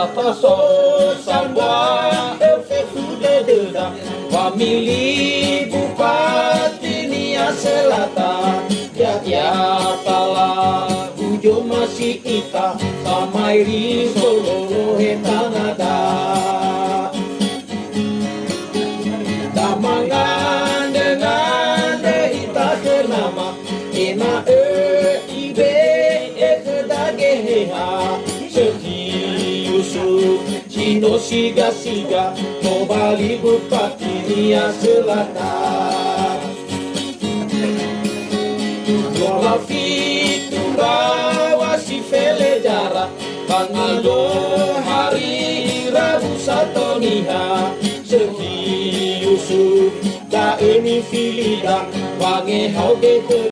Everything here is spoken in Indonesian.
faso samba sudah dedah famili bupati Nia Selatan Yogyakarta Bujo masih kita samairi Solo hetanada damangan dengan kita kenama ena ibe kedageha Yusuf Cino siga-siga Kembali Bupati Nia Selatan Dola fitura wasi velejara Pangalo hari Rabu satoniha Seki Yusuf Da ini filida Wange hauge